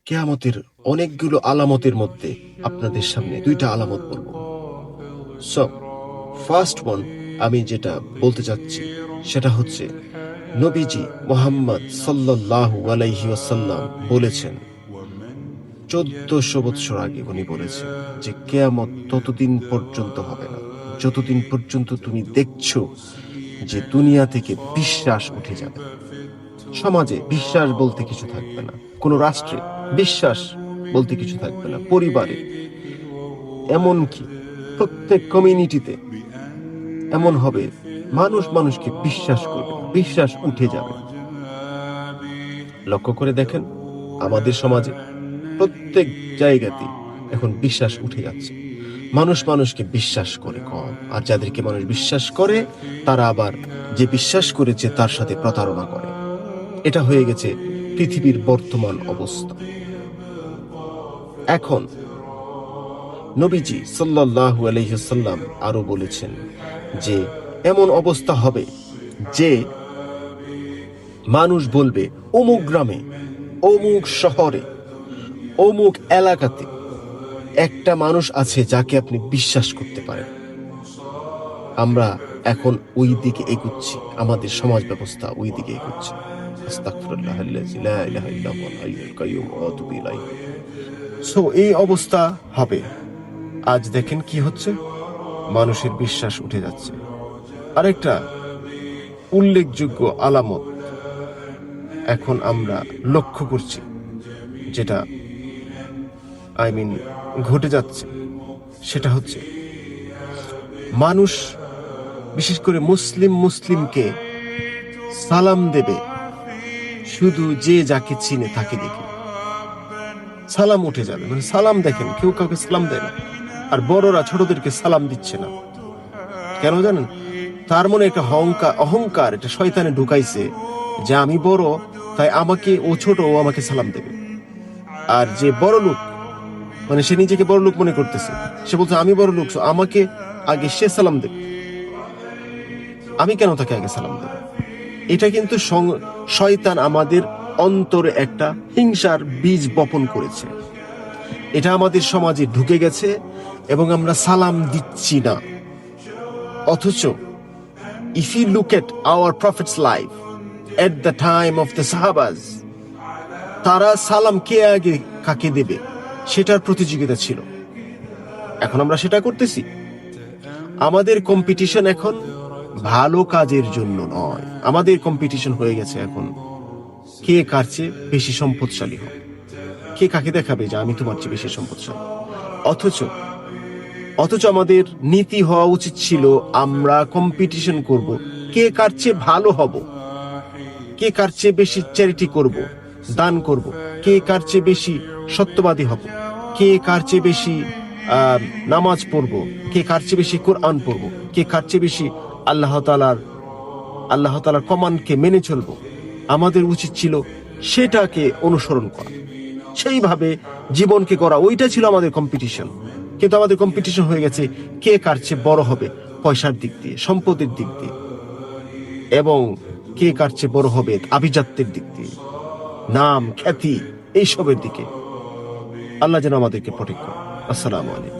কিয়ামতের অনেকগুলো আলামতের মধ্যে আপনাদের সামনে দুইটা আলামত বলবো। সো ফার্স্ট ওয়ান, আমি যেটা বলতে চাচ্ছি সেটা হচ্ছে নবীজি মুহাম্মদ সাল্লাল্লাহু আলাইহি ওয়াসাল্লাম বলেছেন 1400 বছর আগে উনি বলেছেন যে কিয়ামত ততদিন পর্যন্ত হবে না যতদিন পর্যন্ত তুমি দেখছো যে দুনিয়া থেকে বিশ্বাস উঠে যাবে। সমাজে বিশ্বাস বলতে কিছু থাকবে না, কোনো রাষ্ট্রে বিশ্বাস বলতে কিছু থাকবে না, পরিবারে, এমনকি প্রত্যেক কমিউনিটিতে এমন হবে মানুষ মানুষকে বিশ্বাস করবে, বিশ্বাস উঠে যাবে। লক্ষ্য করে দেখেন আমাদের সমাজে প্রত্যেক জায়গাতে এখন বিশ্বাস উঠে যাচ্ছে। মানুষ মানুষকে বিশ্বাস করে কম, আর যাদেরকে মানুষ বিশ্বাস করে তারা আবার যে বিশ্বাস করেছে তার সাথে প্রতারণা করে। এটা হয়ে গেছে পৃথিবীর বর্তমান অবস্থা। এখন নবীজি সাল্লাল্লাহু আলাইহি ওয়াসাল্লাম আরো বলেছেন যে এমন অবস্থা হবে যে মানুষ বলবে অমুক গ্রামে, অমুক শহরে, অমুক এলাকাতে একটা মানুষ আছে যাকে আপনি বিশ্বাস করতে পারেন। আমরা এখন ওই দিকে এগুচ্ছি, আমাদের সমাজ ব্যবস্থা ওই দিকে এগুচ্ছে। আস্তাগফিরুল্লাহাল্লাযী লা ইলাহা ইল্লা হুয়াল হাইয়ুল কাইয়্যুম ওয়া আতুবু ইলাইহি। সো এই অবস্থা হবে। আজ দেখেন কি হচ্ছে, মানুষের বিশ্বাস উঠে যাচ্ছে। আরেকটা উল্লেখযোগ্য আলামত এখন আমরা লক্ষ্য করছি, যেটা ঘটে যাচ্ছে, সেটা হচ্ছে মানুষ বিশেষ করে মুসলিমকে সালাম দেবে শুধু যে যাকে চিনে তাকে দেখে। সালাম উঠে যাবে, মানে সালাম দেখেন কেউ কাউকে সালাম দেয় না, আর বড়রা ছোটদেরকে সালাম দিচ্ছে না। কেন জানেন? তার মনে একটা অহংকার, এটা শয়তানে ঢুকাইছে যে আমি বড়, তাই আমাকে ও ছোট, ও আমাকে সালাম দেবে। আর যে বড় লোক, মানে সে নিজেকে বড় লোক মনে করতেছে, সে বলছে আমি বড় লোক, আমাকে আগে সে সালাম দেবে, আমি কেন তাকে আগে সালাম দেব? এটা কিন্তু শয়তান আমাদের অন্তরে একটা হিংসার বীজ বপন করেছে। এটা আমাদের সমাজে ঢুকে গেছে এবং আমরা সালাম দিচ্ছি না। অথচ if you look at our prophet's life at the time of the sahabas, তারা সালাম কে আগে কাকে দেবে সেটার প্রতিযোগিতা ছিল। এখন আমরা সেটা করতেছি। আমাদের কম্পিটিশন এখন ভালো কাজের জন্য নয়, আমাদের কম্পিটিশন হয়ে গেছে এখন কে কার চেয়ে বেশি সম্পদশালী হবে, কে কাকে দেখাবে যে আমি তোমার চেয়ে বেশি সম্পদশালী। অথচ আমাদের নীতি হওয়া উচিত ছিল আমরা কম্পিটিশন করব কে কার চেয়ে ভালো হব, কে কার চেয়ে বেশি চ্যারিটি করব, দান করব, কে কার চেয়ে বেশি সত্যবাদী হব, কে কার চেয়ে বেশি নামাজ পড়ব, কে কার চেয়ে বেশি কোরআন পড়ব, কে কার চেয়ে বেশি আল্লাহ তাআলার কমান্ডকে মেনে চলব। আমাদের উচিত ছিল সেটাকে অনুসরণ করা, সেইভাবে জীবনকে করা। ওইটা ছিল আমাদের কম্পিটিশন। কিন্তু আমাদের কম্পিটিশন হয়ে গেছে কে কার চেয়ে বড় হবে পয়সার দিক দিয়ে, সম্পদের দিক দিয়ে, এবং কে কার চেয়ে বড় হবে আভিজাত্যের দিক দিয়ে, নাম খ্যাতি এইসবের দিকে। আল্লাহ যেন আমাদেরকে প্রোটেক্ট করে। আসসালামু আলাইকুম।